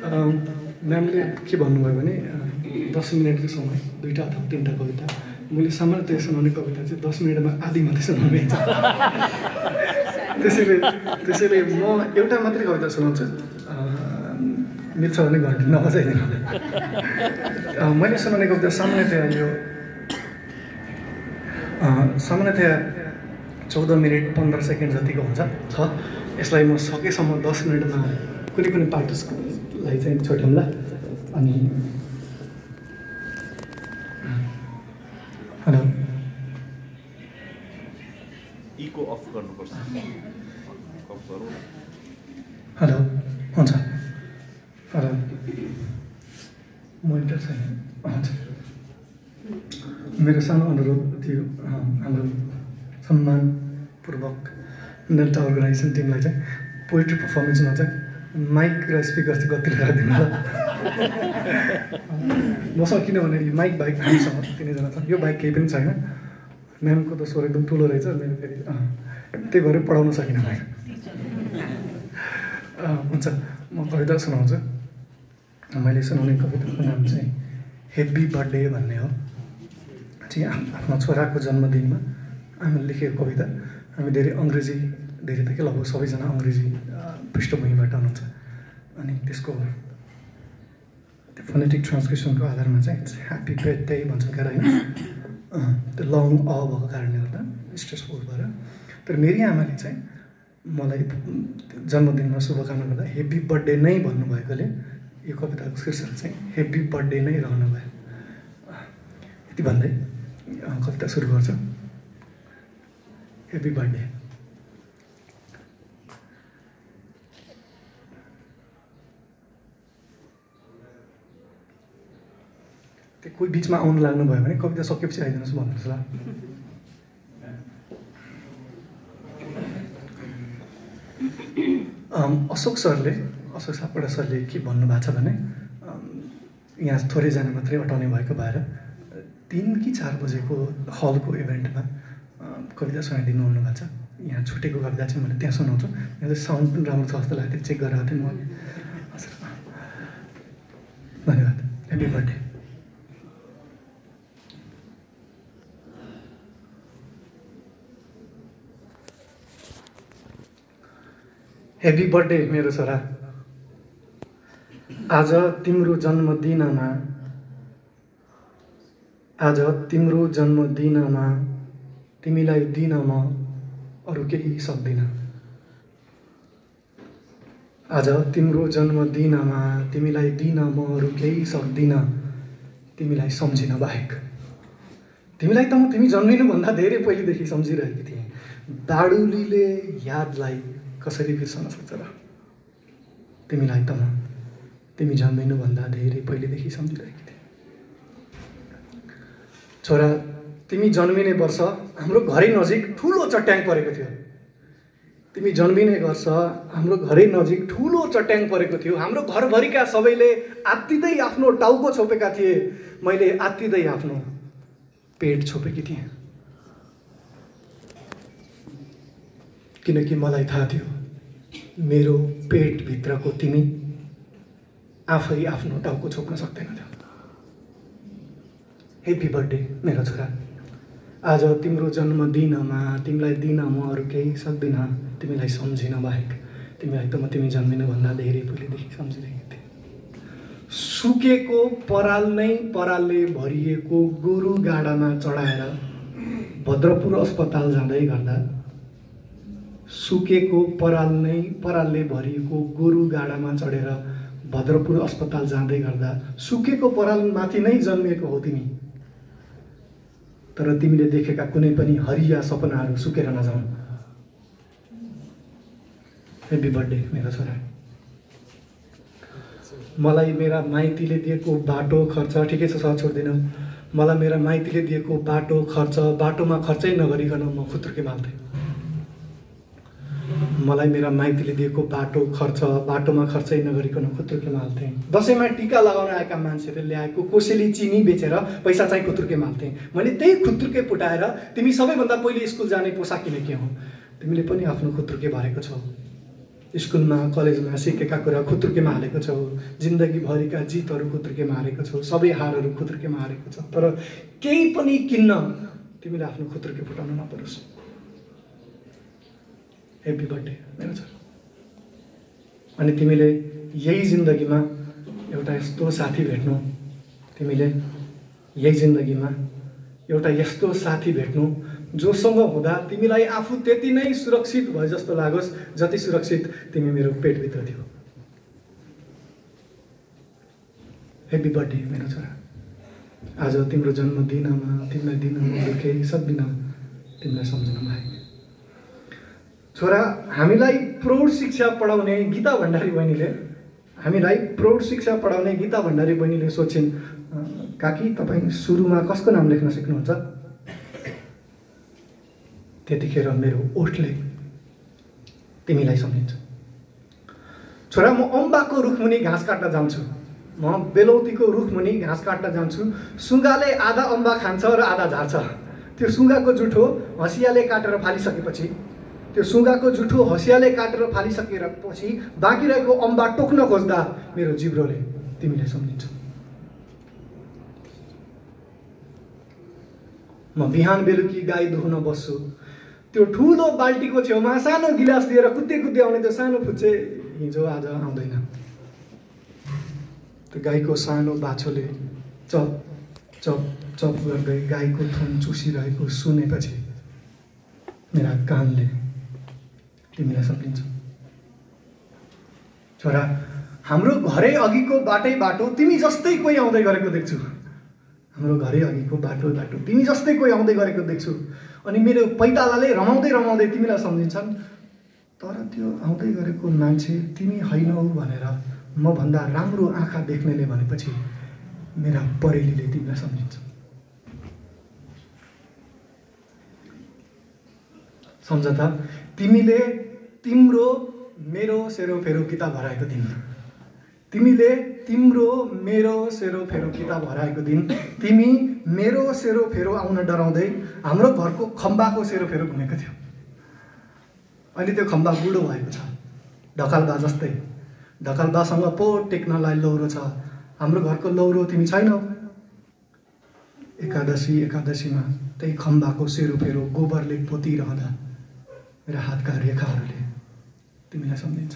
म्यामले के भन्नुभयो भने 10 मिनटको समय 2टा अथवा 3टा कविता मैले सामान्यतया सुनाउने कविता चाहिँ 10 मिनटमा आधी मात्रै सुनाउने हुन्छ। त्यसैले म एउटा मात्रै कविता सुनाउँछु, मिल्छ भने घन्टी नबजाइदिनु। मैले सुनाउने कविता सामान्यतया 14 मिनट 15 सेकेन्ड जतिको हुन्छ। यसलाई म सकेसम्म 10 मिनटमा कुनै पार्टिसलाई चाहिँ छोड्यौँला। अनि हेलो, इको अफ गर्नुपर्छ। हेलो, हुन्छ। हेलो, मोनिटर छैन। हुन्छ, मेरो सानो अनुरोध थियो हाम्रो सम्मानपूर्वक डेल्टा अर्गनाइजेसन टिमलाई चाहिँ पोइट्री पर्फर्मेन्समा चाहिँ माइक र स्पिकर चाहिँ कति लगाएर दिनु होला। मसँग किनभने यो माइक बाइक हामीसँग 3जना छ, यो बाइक केही पनि छैन। म्यामको त स्वर एकदम ठुलो रहेछ, मेरो फेरि त्यही भएर पढाउन सकिनँ मैले। हुन्छ, म कविता सुनाउँछु। मैले सुनाउने कविताको नाम चाहिँ हेप्पी बर्थडे भन्ने हो। चाहिँ आफ्नो छोराको जन्मदिनमा हामीले लेखेको कविता। हामी धेरै त के लगभग सबैजना अङ्ग्रेजी पृष्ठभूमिबाट हुनुहुन्छ। अनि त्यसको त्यो फोनेटिक ट्रान्सक्रिप्सनको आधारमा चाहिँ ह्याप्पी बर्थडे भन्छौँ क्या होइन, त्यो लङ भएको कारणले गर्दा स्ट्रेसफुल भएर। तर मेरी आमाले चाहिँ मलाई जन्मदिनमा शुभकामना गर्दा हेप्पी बर्थडे नै भन्नुभएकोले यो कविताको शीर्षक चाहिँ हेप्पी बर्थडे नै रहनु भयो। यति भन्दै कविता सुरु गर्छु। Happy birthday. त्यो कोही बिचमा आउनु लाग्नुभयो भने कविता सकेपछि आइदिनुहोस् भन्नुहोस् ल। अशोक सापकोटा सरले के भन्नुभएको छ भने यहाँ थोरैजना मात्रै अटाउने भएको भएर 3 कि 4 बजेको हलको इभेन्टमा कविता सुनाइदिनु हुनुभएको छ। यहाँ छुटेको कविता चाहिँ मैले त्यहाँ सुनाउँछु। यहाँ चाहिँ साउन्ड पनि राम्रो छ जस्तो लाग्थ्यो, चेक गरेर आएको थिएँ म। हजुर, धन्यवाद। Happy birthday. हेप्पी बर्थडे मेरो छोरा। आज तिम्रो जन्मदिनमा तिमीलाई दिन म अरू केही सक्दिनँ। आज तिम्रो जन्मदिनमा तिमीलाई दिन म अरू केही सक्दिनँ, तिमीलाई सम्झिन बाहेक। तिमीलाई त म तिमी जन्मिनुभन्दा धेरै पहिलेदेखि सम्झिरहेकी थिएँ। बाडुलीले यादलाई कसरी बिर्सन सक्छ र? तिमीलाई त म तिमी जन्मिनुभन्दा धेरै पहिलेदेखि सम्झिरहेकी थिएँ। छोरा, तिमी जन्मिने वर्ष हाम्रो घरै नजिक ठुलो चट्याङ परेको थियो। तिमी जन्मिने वर्ष हाम्रो घरै नजिक ठुलो चट्याङ परेको थियो। हाम्रो घरभरिका सबैले आत्तिँदै आफ्नो टाउको छोपेका थिए। मैले आत्तिँदै आफ्नो पेट छोपेकी थिएँ। किनकि मलाई थाहा थियो मेरो पेटभित्रको तिमी आफै आफ्नो टाउको छोप्न सक्दैनथ्यौ। हेप्पी बर्थडे मेरो छोरा। आज तिम्रो जन्मदिनमा तिमीलाई दिन म अरू केही सक्दिनँ, तिमीलाई सम्झिन बाहेक। तिमीलाई त म तिमी जन्मिनुभन्दा धेरै पहिलेदेखि सम्झिरहेको थिएँ। सुकेको पराल नै परालले भरिएको गोरु गाडामा चढाएर भद्रपुर अस्पताल जाँदै गर्दा, सुकेको पराल नै परालले भरिएको गोरु गाडामा चढेर भद्रपुर अस्पताल जाँदै गर्दा सुकेको पराल माथि नै जन्मिएको हो तिमी। तर तिमीले देखेका कुनै पनि हरिया सपनाहरू सुकेर नजाउन्। हेप्पी बर्थडे मेरो छोरा। मलाई मेरा माइतीले दिएको बाटो खर्च, ठिकै छ सर छोड्दिनँ। मलाई मेरा माइतीले दिएको बाटो खर्च बाटोमा खर्चै नगरिकन म खुत्रुके माल्थेँ। मलाई मेरा माइतीले दिएको बाटो खर्च बाटोमा खर्चै नगरिकन खुत्रुके माल्थेँ। दसैँमा टिका लगाउन आएका मान्छेले ल्याएको कोसेली चिनी बेचेर पैसा चाहिँ खुत्रुके माल्थेँ। मैले त्यही खुत्रुके फुटाएर तिमी सबैभन्दा पहिले स्कुल जाने पोसाक किनेकी हौ। तिमीले पनि आफ्नो खुत्रुके भरेको छौ। स्कुलमा कलेजमा सिकेका कुरा खुत्रुकेमा हालेको छौ, जिन्दगीभरिका जितहरू खुत्रुकेमा हालेको छौ, सबै हारहरू खुत्रुकेमा हालेको छौ, तर केही पनि किन्न तिमीले आफ्नो खुत्रुके फुटाउन नपरोस्। ह्याप्पी बर्थडे मेरो छोरा। अनि तिमीले यही जिन्दगीमा एउटा यस्तो साथी भेट्नु, तिमीले यही जिन्दगीमा एउटा यस्तो साथी भेट्नु जोसँग हुँदा तिमीलाई आफू त्यति नै सुरक्षित भए जस्तो लागोस् जति सुरक्षित तिमी मेरो पेटभित्र थियौ। ह्याप्पी बर्थडे मेरो छोरा। आज तिम्रो जन्मदिनमा तिमीलाई दिन म केही सक्दिनँ तिमीलाई सम्झनु भए। छोरा, हामीलाई प्रौढ शिक्षा पढाउने गीता भण्डारी बहिनीले सोचिन्, काकी तपाईँ सुरुमा कसको नाम लेख्न सिक्नुहुन्छ? त्यतिखेर मेरो ओठले तिमीलाई सम्झिन्छ। छोरा, म अम्बाको रुखमुनि घाँस काट्न जान्छु, म बेलौतीको रुखमुनि घाँस काट्न जान्छु। सुँगाले आधा अम्बा खान्छ र आधा झार्छ। त्यो सुँगाको जुठो हँसियाले काटेर फालिसकेपछि बाँकी रहेको अम्बा टोक्न खोज्दा मेरो जिब्रोले तिमीलाई सम्झिन्छ। म बिहान बेलुकी गाई दुहुन बस्छु। त्यो ठुलो बाल्टीको छेउमा सानो गिलास लिएर कुद्दै आउने त्यो सानो फुच्चे हिजो आज आउँदैन। त्यो गाईको सानो बाछोले चप चप चप गर्दै गाईको थुन चुसिरहेको सुनेपछि मेरा कानले तिमीलाई सम्झिन्छ। छोरा, हाम्रो घरै अघिको बाटो तिमी जस्तै कोही आउँदै गरेको देख्छु। हाम्रो घरै अघिको बाटो तिमी जस्तै कोही आउँदै गरेको देख्छु। अनि मेरो पैतालाले रमाउँदै तिमीलाई सम्झिन्छन्। तर त्यो आउँदै गरेको मान्छे तिमी होइनौ भनेर म भन्दा राम्रो आँखा देख्नेले भनेपछि मेरा परेलीले तिमीलाई सम्झिन्छ। सम्झता, तिमीले तिम्रो मेरो सेरोफेरो किताब हराएको दिन, तिमी मेरो सेरोफेरो आउन डराउँदै हाम्रो घरको खम्बाको सेरोफेरो घुमेको थियो। अहिले त्यो खम्बा बुढो भएको छ, ढकालबा जस्तै। ढकालबासँग पो टेक्नलाई लौरो छ। हाम्रो घरको लौरो तिमी छैनौ। एकादशीमा त्यही खम्बाको सेरोफेरो गोबरले पोतिरहँदा मेरा हातका रेखाहरूले तिमीलाई सम्झिन्छ।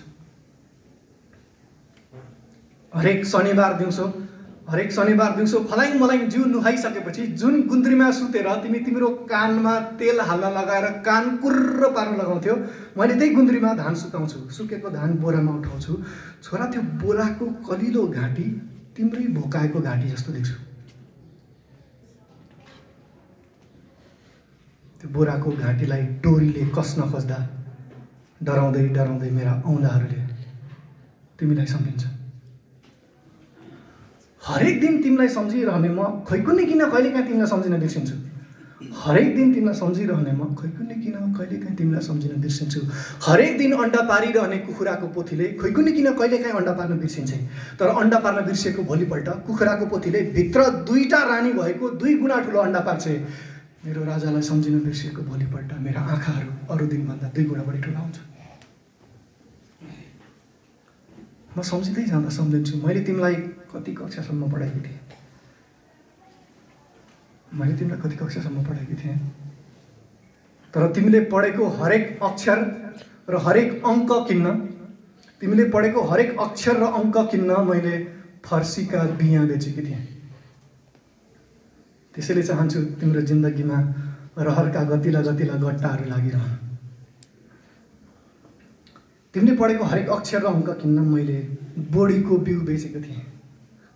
हरेक शनिबार दिउँसो फलाइङ मलाइङ जिउ नुहाइसकेपछि जुन गुन्द्रीमा सुतेर तिम्रो कानमा तेल हाल्न लगाएर कान कुर्र पार्न लगाउँथ्यो, मैले त्यही गुन्द्रीमा धान सुकाउँछु। सुकेको धान बोरामा उठाउँछु। छोरा, त्यो बोराको कलिलो घाँटी तिम्रै भोकाएको घाँटी जस्तो देख्छु। त्यो बोराको घाँटीलाई डोरीले कस्न खोज्दा डराउँदै मेरा औँलाहरूले तिमीलाई सम्झिन्छ। हरेक दिन तिमीलाई सम्झिरहने म खै कुनै किन कहिलेकाहीँ तिमीलाई सम्झिन बिर्सिन्छु। हरेक दिन अन्डा पारिरहने कुखुराको पोथीले खै कुनै किन कहिलेकाहीँ अन्डा पार्न बिर्सिन्छ। तर अन्डा पार्न बिर्सिएको भोलिपल्ट कुखुराको पोथीले भित्र 2टा रानी भएको 2 गुणा ठुलो अन्डा पार्छ। मेरो राजालाई सम्झिन बिर्सिएको भोलिपल्ट मेरा आँखाहरू अरू दिनभन्दा 2 गुणा बढी ठुला हुन्छ। म सम्झिँदै जाँदा सम्झिन्छु, मैले तिमीलाई कति कक्षासम्म पढाएकी थिएँ। तर तिमीले पढेको हरेक अक्षर र हरेक अङ्क किन्न मैले फर्सीका बियाँ बेचेकी थिएँ। त्यसैले चाहन्छु तिम्रो जिन्दगीमा रहरका गतिला गट्टाहरू लागिरहन्। तिमीले पढेको हरेक अक्षर र अङ्क किन्न मैले बोडीको बिउ बेचेको थिएँ।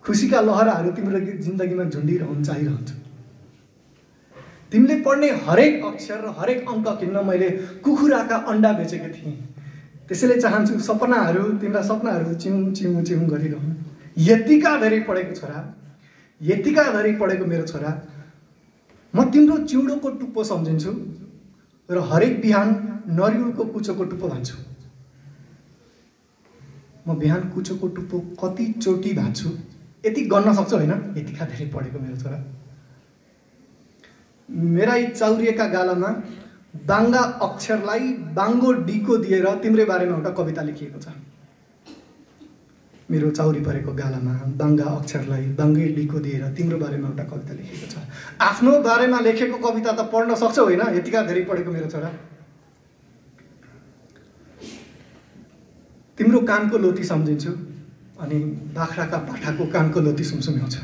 खुसीका लहराहरू तिम्रो जिन्दगीमा झुन्डिरहन चाहिरहन्छ। तिमीले पढ्ने हरेक अक्षर र हरेक अङ्क किन्न मैले कुखुराका अन्डा बेचेको थिएँ। त्यसैले चाहन्छु तिम्रा सपनाहरू चिम गरिरहन्। यतिका धेरै पढेको मेरो छोरा, म तिम्रो चिउँडोको टुप्पो सम्झिन्छु र हरेक बिहान नरिवलको कुचोको टुप्पो भान्छु। म बिहान कुचोको टुप्पो कति चोटि भान्छु यति गर्न सक्छु होइन? यतिका धेरै पढेको मेरो छोरा। मेरा यी चाउरिएका गालामा बाङ्गा अक्षरलाई बाङ्गो डीको दिएर तिम्रै बारेमा एउटा कविता लेखिएको छ। मेरो चाउरी परेको गालामा बाङ्गा अक्षरलाई बाङ्गे डीको दिएर तिम्रो बारेमा एउटा कविता लेखिएको छ। आफ्नो बारेमा लेखेको कविता त पढ्न सक्छौ होइन? यतिका धेरै पढेको मेरो छोरा। तिम्रो कानको लोती सम्झिन्छु अनि बाख्राका पाठाको कानको लोती सुमसुम्याउँछु।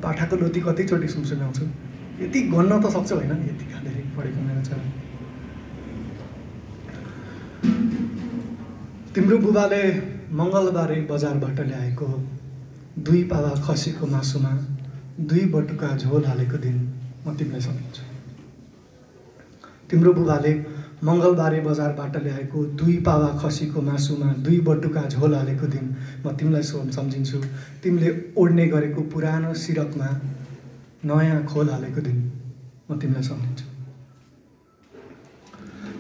पाठाको लोती कतिचोटि सुमसुम्याउँछु, यति गन्न त सक्छौ होइन? यतिका धेरै पढेको मेरो छोरा। तिम्रो बुबाले मङ्गलबारे बजारबाट ल्याएको 2 पावा खसीको मासुमा 2 बटुका झोल हालेको दिन म तिमीलाई सम्झिन्छु। तिम्रो बुबाले मङ्गलबारे बजारबाट ल्याएको 2 पावा खसीको मासुमा 2 बटुका झोल हालेको दिन म तिमीलाई सम्झिन्छु। तिमीले ओढ्ने गरेको पुरानो सिरकमा नयाँ खोल हालेको दिन म तिमीलाई सम्झिन्छु।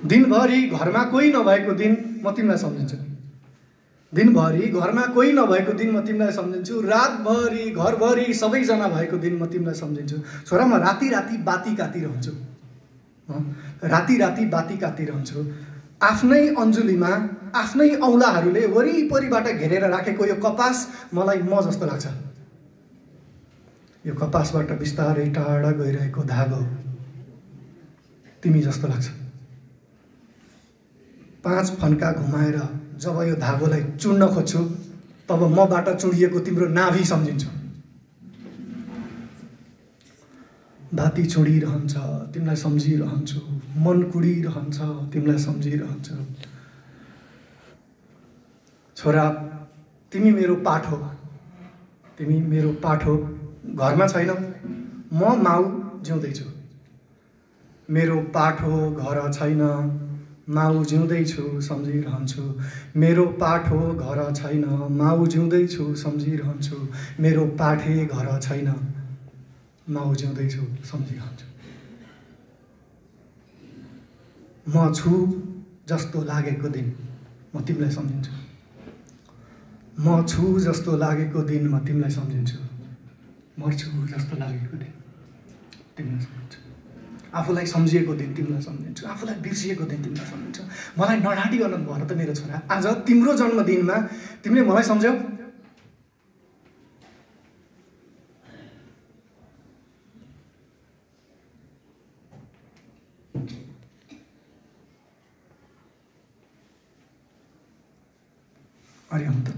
दिनभरि घरमा कोही नभएको दिन म तिमीलाई सम्झिन्छु। दिनभरि घरमा कोही नभएको दिन म तिमीलाई सम्झिन्छु। रातभरि घरभरि सबैजना भएको दिन म तिमीलाई सम्झिन्छु। छोरा, म राति राति बाती काटिरहन्छु। राति राति बाती काटिरहन्छु। आफ्नै अन्जुलीमा आफ्नै औँलाहरूले वरिपरिबाट घेरेर राखेको यो कपास मलाई म जस्तो लाग्छ। यो कपासबाट बिस्तारै टाढा गइरहेको धागो तिमी जस्तो लाग्छ। 5 फन्का घुमाएर जब यो धागोलाई चुड्न खोज्छु तब मबाट चुडिएको तिम्रो नाभि सम्झिन्छु। बाती चुडिरहन्छ, तिमीलाई सम्झिरहन्छु। मन कुडिरहन्छ, तिमीलाई सम्झिरहन्छु। छोरा, तिमी मेरो पाठ हो। तिमी मेरो पाठ हो। घरमा छैन, म माउ जिउँदैछु। मेरो पाठ हो, घर छैन, माउ जिउँदैछु, सम्झिरहन्छु। मेरो पाठ हो, घर छैन, माउ जिउँदैछु, सम्झिरहन्छु। मेरो पाठे घर छैन, माउ जिउँदैछु, सम्झिरहन्छु। म छु जस्तो लागेको दिन म तिमीलाई सम्झिन्छु। म छु जस्तो लागेको दिन म तिमीलाई सम्झिन्छु। मर्छु जस्तो लागेको दिन तिमीलाई सम्झिन्छु। आफूलाई सम्झिएको दिन तिमीलाई सम्झिन्छु। आफूलाई बिर्सिएको दिन तिमीलाई सम्झिन्छु। मलाई नढाँटिकन भन त मेरो छोरा, आज तिम्रो जन्मदिनमा तिमीले मलाई सम्झ्यौ? अरे हम त